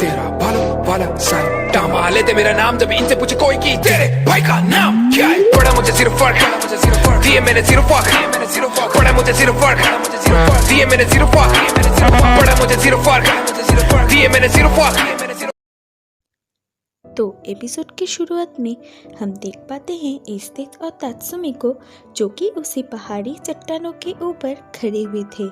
तेरा भालो वाला साइन टामा लेते मेरा नाम जब इनसे पूछे कोई कि तेरे भाई का नाम क्या है। पड़ा मुझे सिर्फ फर्क दिए मैंने सिर्फ फर्क पड़ा मुझे सिर्फ फर्क दिए मैंने सिर्फ फर्क पड़ा मुझे सिर्फ फर्क दिए मैंने सिर्फ फर्क। तो एपिसोड की शुरुआत में हम देख पाते हैं एस्तेत और तात्सुमी को, जो कि उसी पहाड़ी चट्टानों के ऊपर खड़े हुए थे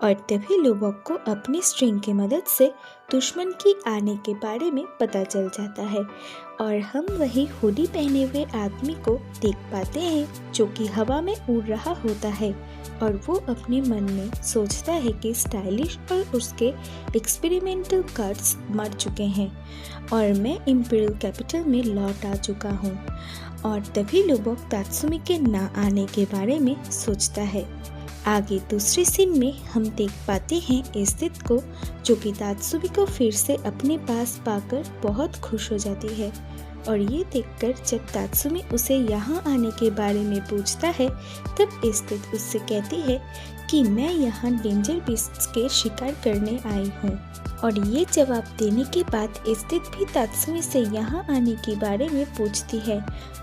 और तभी लोबोक को अपनी स्ट्रिंग की मदद से दुश्मन की आने के बारे में पता चल जाता है और हम वही हुडी पहने हुए आदमी को देख पाते हैं जो कि हवा में उड़ रहा होता है और वो अपने मन में सोचता है कि स्टाइलिश और उसके एक्सपेरिमेंटल कार्ड्स मर चुके हैं और मैं इंपीरियल कैपिटल में लौट आ चुका हूँ। और तभी लोबोक तात्सुमी के ना आने के बारे में सोचता है। आगे दूसरे सीन में हम देख पाते हैं एस्तेत को, जो कि तात्सुमी को फिर से अपने पास पाकर बहुत खुश हो जाती है और ये देखकर जब तात्सुमी उसे यहाँ आने के बारे में पूछता है तब एस्तेत उससे कहती है कि मैं यहाँ डेंजर बीस्ट्स के शिकार करने आई हूँ। और ये जवाब देने के बाद एस्तेत भी तात्सुमी से यहाँ आने के बारे में पूछती है।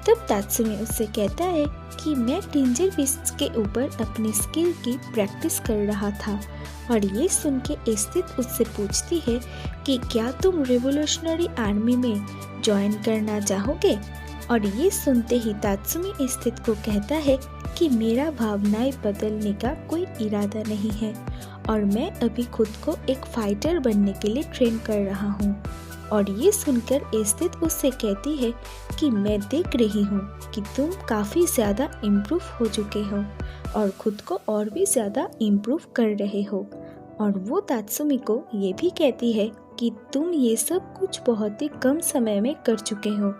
तब तात्सुमी उससे कहता है कि मैं डेंजर बीस्ट्स के ऊपर अपनी स्किल की प्रैक्टिस कर रहा था। और ये सुन के एस्तेत उससे पूछती है कि क्या तुम रिवोल्यूशनरी आर्मी में ज्वाइन करना चाहोगे। और ये सुनते ही तात्सुमी एस्तेत को कहता है कि मेरा भावनाएं बदलने का कोई इरादा नहीं है और मैं अभी खुद को एक फाइटर बनने के लिए ट्रेन कर रहा हूँ। और ये सुनकर एस्तेत उससे कहती है कि मैं देख रही हूँ कि तुम काफ़ी ज़्यादा इम्प्रूव हो चुके हो और खुद को और भी ज़्यादा इम्प्रूव कर रहे हो। और वो तात्सुमी को ये भी कहती है कि तुम ये सब कुछ बहुत ही कम समय में कर चुके हो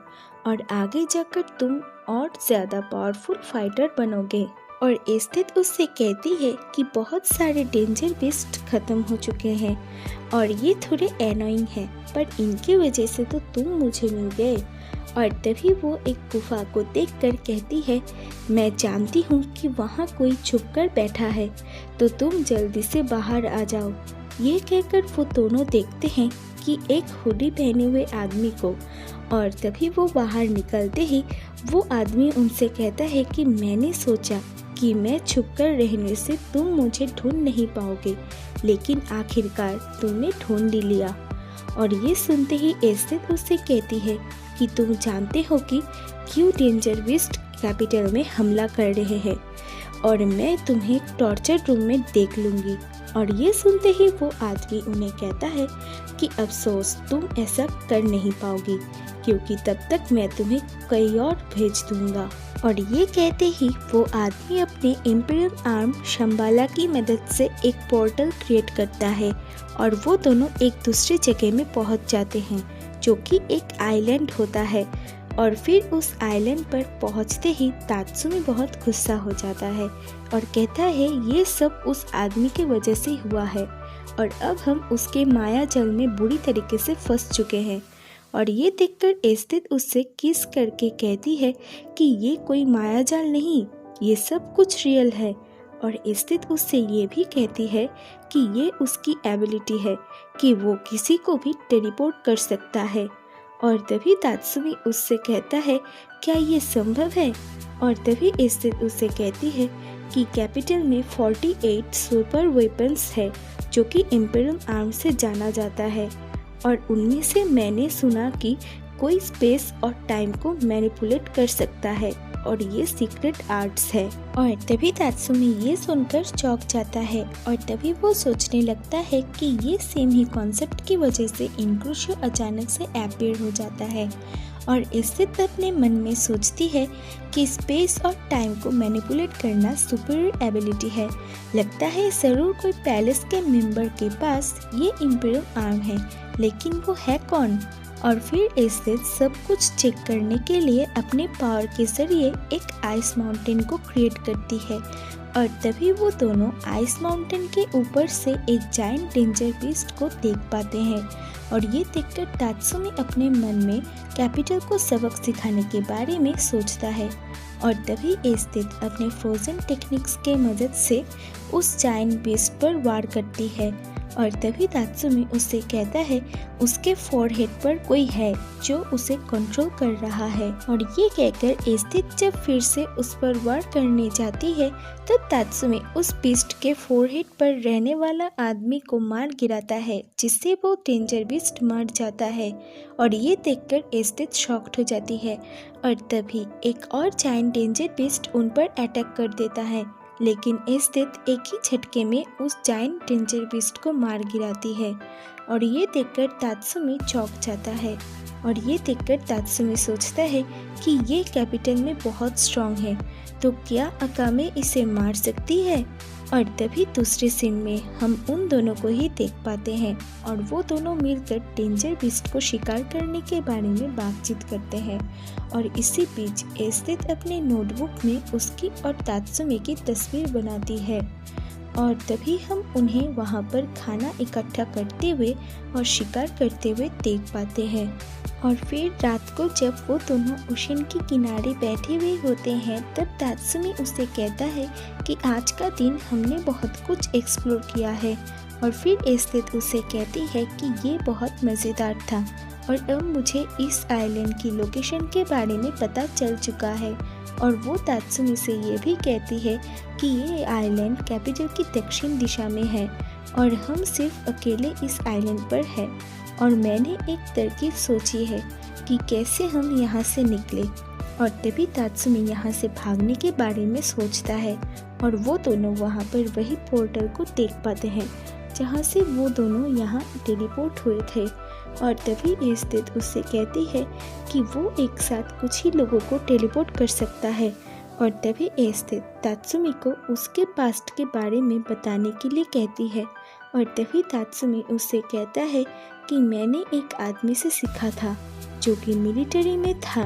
और आगे जाकर तुम और ज़्यादा पावरफुल फाइटर बनोगे। और एस्तेत उससे कहती है कि बहुत सारे डेंजर बीस्ट खत्म हो चुके हैं और ये थोड़े एनोइंग हैं, पर इनकी वजह से तो तुम मुझे मिल गए। और तभी वो एक गुफा को देखकर कहती है मैं जानती हूँ कि वहाँ कोई छुपकर बैठा है, तो तुम जल्दी से बाहर आ जाओ। ये कहकर वो दोनों देखते हैं कि एक हुडी पहने हुए आदमी को, और तभी वो बाहर निकलते ही वो आदमी उनसे कहता है कि मैंने सोचा कि मैं छुपकर रहने से तुम मुझे ढूंढ नहीं पाओगे, लेकिन आखिरकार तुमने ढूंढ ही लिया। और ये सुनते ही एस्तेत उससे कहती है कि तुम जानते हो कि क्यों डेंजर बीस्ट कैपिटल में हमला कर रहे हैं और मैं तुम्हें टॉर्चर रूम में देख लूँगी। और ये सुनते ही वो आदमी उन्हें कहता है कि अफसोस तुम ऐसा कर नहीं पाओगी, क्योंकि तब तक मैं तुम्हें कहीं और भेज दूंगा। और ये कहते ही वो आदमी अपने इंपीरियल आर्म शंबाला की मदद से एक पोर्टल क्रिएट करता है और वो दोनों एक दूसरे जगह में पहुंच जाते हैं, जो कि एक आइलैंड होता है। और फिर उस आइलैंड पर पहुंचते ही तात्सुमी बहुत गुस्सा हो जाता है और कहता है ये सब उस आदमी की वजह से हुआ है और अब हम उसके माया जल में बुरी तरीके से फंस चुके हैं। और ये देखकर एस्तेत उससे किस करके कहती है कि ये कोई माया जाल नहीं, ये सब कुछ रियल है। और एस्तेत उससे ये भी कहती है कि ये उसकी एबिलिटी है कि वो किसी को भी टेलीपोर्ट कर सकता है। और तभी तात्सुमी उससे कहता है क्या ये संभव है। और तभी एस्तेत उससे कहती है कि कैपिटल में 48 सुपर वेपन्स है जो कि इंपीरियल आर्म से जाना जाता है और उनमें से मैंने सुना कि कोई स्पेस और टाइम को मैनिपुलेट कर सकता है और ये सीक्रेट आर्ट्स है। और तभी तात्सुमी ये सुनकर चौंक जाता है और तभी वो सोचने लगता है कि ये सेम ही कॉन्सेप्ट की वजह से इनक्रूशियो अचानक से अपीयर हो जाता है। और इससे अपने मन में सोचती है कि स्पेस और टाइम को मैनिपुलेट करना सुपीरियर एबिलिटी है, लगता है ज़रूर कोई पैलेस के मेंबर के पास ये इंपीरियल आर्म है, लेकिन वो है कौन। और फिर एस्तेत सब कुछ चेक करने के लिए अपने पावर के जरिए एक आइस माउंटेन को क्रिएट करती है और तभी वो दोनों आइस माउंटेन के ऊपर से एक जायंट डेंजर बीस्ट को देख पाते हैं। और ये देखकर तात्सुमी अपने मन में कैपिटल को सबक सिखाने के बारे में सोचता है और तभी एस्तेत अपने फ्रोजन टेक्निक्स के मदद से उस जायंट बीस्ट पर वार करती है और तभी तात्सुमी उससे कहता है उसके फोरहेड पर कोई है जो उसे कंट्रोल कर रहा है। और ये कहकर एस्थित जब फिर से उस पर वार करने जाती है तब तात्सुमी उस बीस्ट के फोरहेड पर रहने वाला आदमी को मार गिराता है, जिससे वो डेंजर बीस्ट मर जाता है। और ये देखकर एस्थित शॉक्ड हो जाती है और तभी एक और जायंट डेंजर बीस्ट उन पर अटैक कर देता है, लेकिन एस्थित एक ही झटके में उस जायंट डेंजर बीस्ट को मार गिराती है। और ये देखकर तात्सुमी चौंक जाता है और ये देखकर तात्सुमी सोचता है कि ये कैपिटल में बहुत स्ट्रांग है, तो क्या अकामे इसे मार सकती है। और तभी दूसरे सीन में हम उन दोनों को ही देख पाते हैं और वो दोनों मिलकर डेंजर बीस्ट को शिकार करने के बारे में बातचीत करते हैं। और इसी बीच एस्थित अपने नोटबुक में उसकी और तात्सुमी की तस्वीर बनाती है और तभी हम उन्हें वहाँ पर खाना इकट्ठा करते हुए और शिकार करते हुए देख पाते हैं। और फिर रात को जब वो दोनों ओशन के किनारे बैठे हुए होते हैं तब तात्सुमी उससे कहता है कि आज का दिन हमने बहुत कुछ एक्सप्लोर किया है। और फिर एस्थित उसे कहती है कि ये बहुत मज़ेदार था और अब मुझे इस आइलैंड की लोकेशन के बारे में पता चल चुका है। और वो तात्सुमी से ये भी कहती है कि ये आइलैंड कैपिटल की दक्षिण दिशा में है और हम सिर्फ अकेले इस आइलैंड पर हैं। और मैंने एक तरकीब सोची है कि कैसे हम यहाँ से निकले। और तभी तात्सुमी यहाँ से भागने के बारे में सोचता है और वो दोनों वहाँ पर वही पोर्टल को देख पाते हैं जहाँ से वो दोनों यहाँ टेलीपोर्ट हुए थे। और तभी एस्थित उससे कहती है कि वो एक साथ कुछ ही लोगों को टेलीपोर्ट कर सकता है। और तभी एस्थित तात्सुमी को उसके पास्ट के बारे में बताने के लिए कहती है। और तभी तात्सुमी उससे कहता है कि मैंने एक आदमी से सीखा था जो कि मिलिट्री में था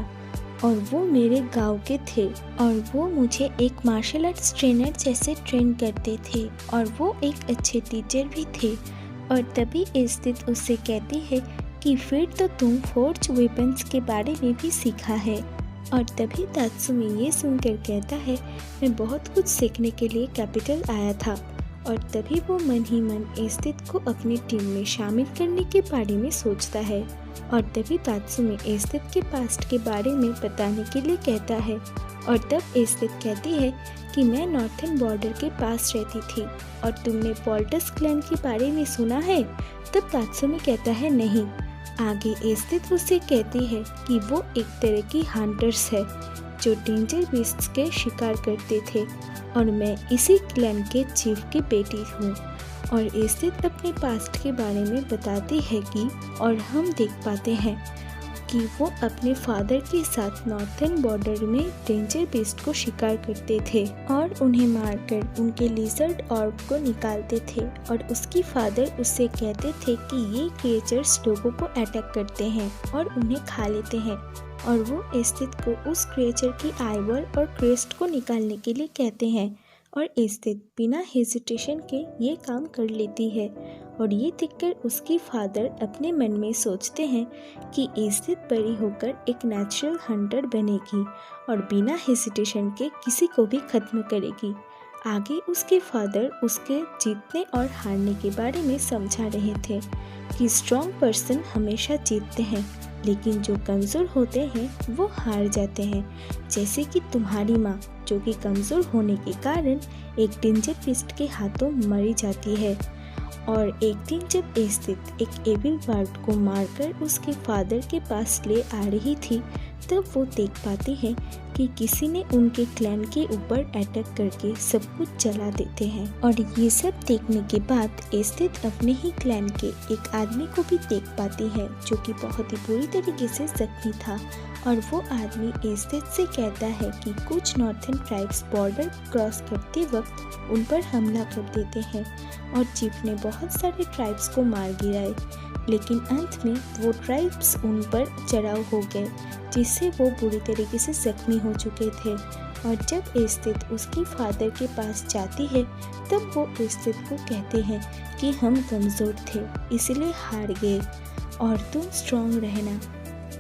और वो मेरे गांव के थे और वो मुझे एक मार्शल आर्ट्स ट्रेनर जैसे ट्रेन करते थे और वो एक अच्छे टीचर भी थे। और तभी एस्थित उससे कहती है कि फिर तो तुम फोर्ज वेपन्स के बारे में भी सीखा है। और तभी तात्सुमी ये सुनकर कहता है मैं बहुत कुछ सीखने के लिए कैपिटल आया था। और तभी वो मन ही मन एस्थित को अपनी टीम में शामिल करने के बारे में सोचता है। और तभी तात्सुमी एस्थित के पास्ट के बारे में बताने के लिए कहता है। और तब एस्थित कहती है कि मैं नॉर्थन बॉर्डर के पास रहती थी और तुमने पॉल्टस क्लैन के बारे में सुना है। तब तात्सुमी कहता है नहीं। आगे एस्थित उससे कहती है कि वो एक तरह की हंटर्स है जो डेंजर बीस्ट्स के शिकार करते थे और मैं इसी क्लैन के चीफ की बेटी हूँ। और एस्थित अपने पास्ट के बारे में बताती है कि और हम देख पाते हैं कि वो अपने फादर के साथ नॉर्थन बॉर्डर में डेंजर बीस्ट को शिकार करते थे और उन्हें मारकर उनके लिजर्ड ऑर्ब को निकालते थे। और उसकी फादर उससे कहते थे कि ये क्रिएचर्स लोगों को अटैक करते हैं और उन्हें खा लेते हैं। और वो एस्थित को उस क्रिएचर की आईवर और क्रेस्ट को निकालने के लिए कहते हैं और एस्थित बिना हेजिटेशन के ये काम कर लेती है। और ये देखकर उसकी फादर अपने मन में सोचते हैं कि एस्थित बड़ी होकर एक नेचुरल हंटर बनेगी और बिना हेजिटेशन के किसी को भी खत्म करेगी। आगे उसके फादर उसके जीतने और हारने के बारे में समझा रहे थे कि स्ट्रॉन्ग पर्सन हमेशा जीतते हैं लेकिन जो कमज़ोर होते हैं वो हार जाते हैं, जैसे कि तुम्हारी माँ जो कि कमज़ोर होने के कारण एक डेंजर बीस्ट के हाथों मरी जाती है। और एक दिन जब एस्थित एक एविल वार्ड को मारकर उसके फादर के पास ले आ रही थी तब वो देख पाते हैं कि किसी ने उनके क्लैन के ऊपर अटैक करके सब कुछ जला देते हैं। और ये सब देखने के बाद एस्थित अपने ही क्लैन के एक आदमी को भी देख पाती है जो कि बहुत ही बुरी तरीके से जख्मी था। और वो आदमी एस्थित से कहता है कि कुछ नॉर्थन ट्राइब्स बॉर्डर क्रॉस करते वक्त उन पर हमला कर देते हैं और चीफ ने बहुत सारे ट्राइब्स को मार गिराए, लेकिन अंत में वो ट्राइब्स उन पर चढ़ाव हो गए जिससे वो बुरी तरीके से जख्मी हो चुके थे। और जब एस्थित उसकी फादर के पास जाती है तब वो एस्थित को कहते हैं कि हम कमज़ोर थे इसलिए हार गए और तुम स्ट्रॉन्ग रहना।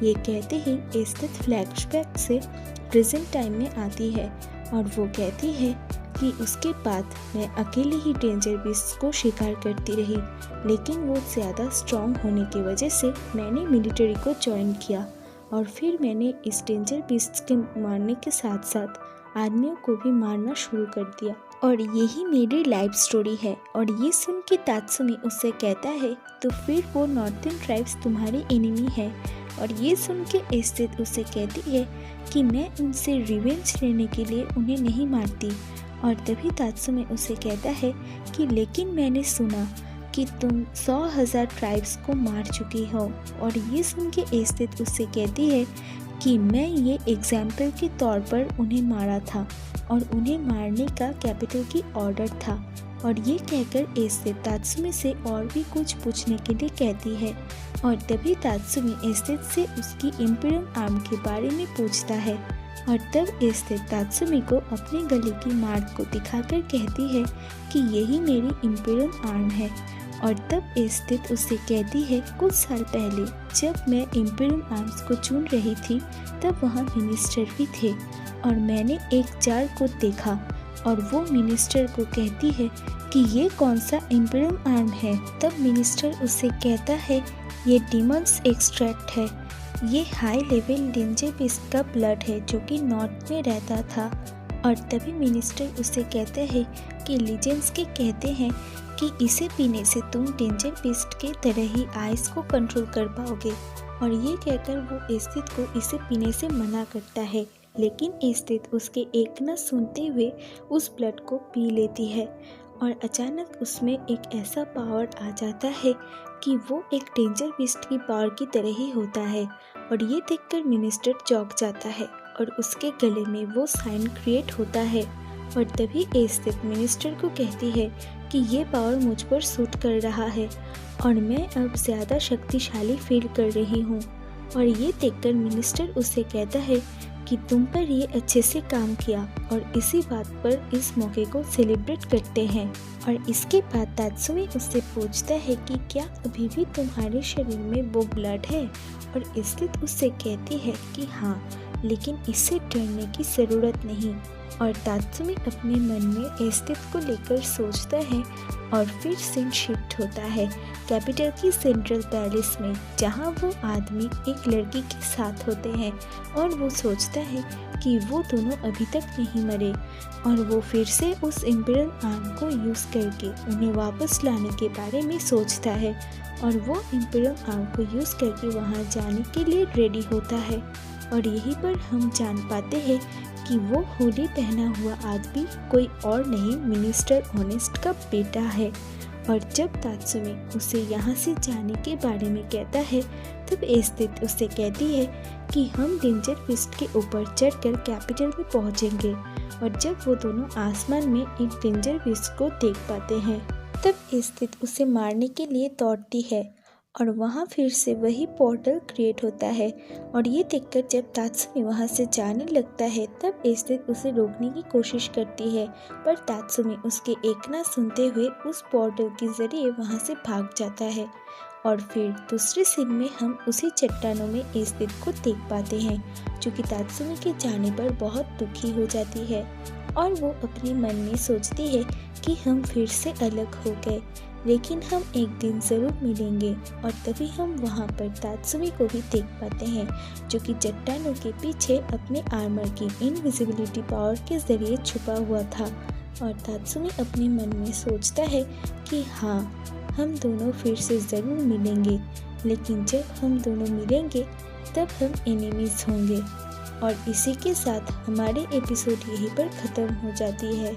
ये कहते ही एस्थित फ्लैशबैक से प्रेजेंट टाइम में आती है और वो कहती है कि उसके बाद मैं अकेले ही डेंजर बीस्ट को शिकार करती रही, लेकिन वो ज़्यादा स्ट्रॉन्ग होने की वजह से मैंने मिलिट्री को ज्वाइन किया और फिर मैंने इस डेंजर बीस्ट के मारने के साथ साथ आदमियों को भी मारना शुरू कर दिया। और यही मेरी लाइफ स्टोरी है। और ये सुन के तात्सुमी उससे कहता है तो फिर वो नॉर्थन ट्राइब्स तुम्हारी एनिमी है। और ये सुन के एस्टेथ उससे कहती है कि मैं उनसे रिवेंज लेने के लिए उन्हें नहीं मारती। और तभी तात्सुमी उसे कहता है कि लेकिन मैंने सुना कि तुम 100,000 ट्राइब्स को मार चुकी हो। और ये सुन के एस्टेथ उससे कहती है कि मैं ये एग्जाम्पल के तौर पर उन्हें मारा था और उन्हें मारने का कैपिटल की ऑर्डर था। और ये कहकर एस्टेथ तात्सुमी से और भी कुछ पूछने के लिए कहती है। और तभी तात्सुमी एस्टेथ से उसकी इम्पीरियल आर्म के बारे में पूछता है। और तब एस्टेथ तात्सुमी को अपने गले की मार्क को दिखाकर कहती है कि यही मेरी इम्पीरियल आर्म है। और तब एस्टेथ उससे कहती है कुछ साल पहले जब मैं इम्पीरियल आर्म्स को चुन रही थी तब वहाँ मिनिस्टर भी थे और मैंने एक जार को देखा। और वो मिनिस्टर को कहती है कि ये कौन सा इम्पीरियल आर्म है। तब मिनिस्टर उससे कहता है ये डीमंस एक्सट्रैक्ट है, ये हाई लेवल डेंजर बीस्ट का ब्लड है जो कि नॉर्थ में रहता था। और तभी मिनिस्टर उससे कहते हैं कि लीजेंड्स के कहते हैं कि इसे पीने से तुम डेंजर बीस्ट के तरह ही आइस को कंट्रोल कर पाओगे। और ये कहकर वो एस्टेथ को इसे पीने से मना करता है, लेकिन एस्टेथ उसके एक न सुनते हुए उस ब्लड को पी लेती है। और अचानक उसमें एक ऐसा पावर आ जाता है कि वो एक डेंजर बीस्ट की पावर की तरह ही होता है। और ये देखकर मिनिस्टर चौंक जाता है और उसके गले में वो साइन क्रिएट होता है। और तभी एस्टेथ मिनिस्टर को कहती है कि ये पावर मुझ पर सूट कर रहा है और मैं अब ज़्यादा शक्तिशाली फील कर रही हूँ। और ये देखकर मिनिस्टर उससे कहता है कि तुम पर ये अच्छे से काम किया और इसी बात पर इस मौके को सेलिब्रेट करते हैं। और इसके बाद तात्सुमी उससे पूछता है कि क्या अभी भी तुम्हारे शरीर में वो ब्लड है। और एस्टेथ उससे कहती है कि हाँ, लेकिन इससे डरने की ज़रूरत नहीं। और तात्सुमी अपने मन में एस्टेथ को लेकर सोचता है और फिर सीन शिफ्ट होता है कैपिटल की सेंट्रल पैलेस में, जहां वो आदमी एक लड़की के साथ होते हैं। और वो सोचता है कि वो दोनों अभी तक नहीं मरे और वो फिर से उस इम्पीरियल आर्म को यूज़ करके उन्हें वापस लाने के बारे में सोचता है। और वो इम्पीरियल आर्म को यूज़ करके वहाँ जाने के लिए रेडी होता है। और यहीं पर हम जान पाते हैं कि वो हुडी पहना हुआ आदमी कोई और नहीं, मिनिस्टर ऑनेस्ट का बेटा है। और जब तात्सुमी उसे यहाँ से जाने के बारे में कहता है तब एस्टेथ उससे कहती है कि हम डेंजर बीस्ट के ऊपर चढ़कर कैपिटल में पहुँचेंगे। और जब वो दोनों आसमान में एक डेंजर बीस्ट को देख पाते हैं तब एस्टेथ उसे मारने के लिए दौड़ती है और वहाँ फिर से वही पोर्टल क्रिएट होता है। और ये देखकर जब तात्सुमी वहाँ से जाने लगता है तब एस्टेथ उसे रोकने की कोशिश करती है, पर तात्सुमी उसके एक ना सुनते हुए उस पोर्टल के ज़रिए वहाँ से भाग जाता है। और फिर दूसरे सीन में हम उसी चट्टानों में एस्टेथ को देख पाते हैं, जो कि तात्सुमी के जाने पर बहुत दुखी हो जाती है। और वो अपने मन में सोचती है कि हम फिर से अलग हो गए, लेकिन हम एक दिन ज़रूर मिलेंगे। और तभी हम वहाँ पर तात्सुमी को भी देख पाते हैं, जो कि चट्टानों के पीछे अपने आर्मर की इनविजिबिलिटी पावर के ज़रिए छुपा हुआ था। और तात्सुमी अपने मन में सोचता है कि हाँ, हम दोनों फिर से ज़रूर मिलेंगे, लेकिन जब हम दोनों मिलेंगे तब हम एनिमीज़ होंगे। और इसी के साथ हमारी एपिसोड यहीं पर ख़त्म हो जाती है।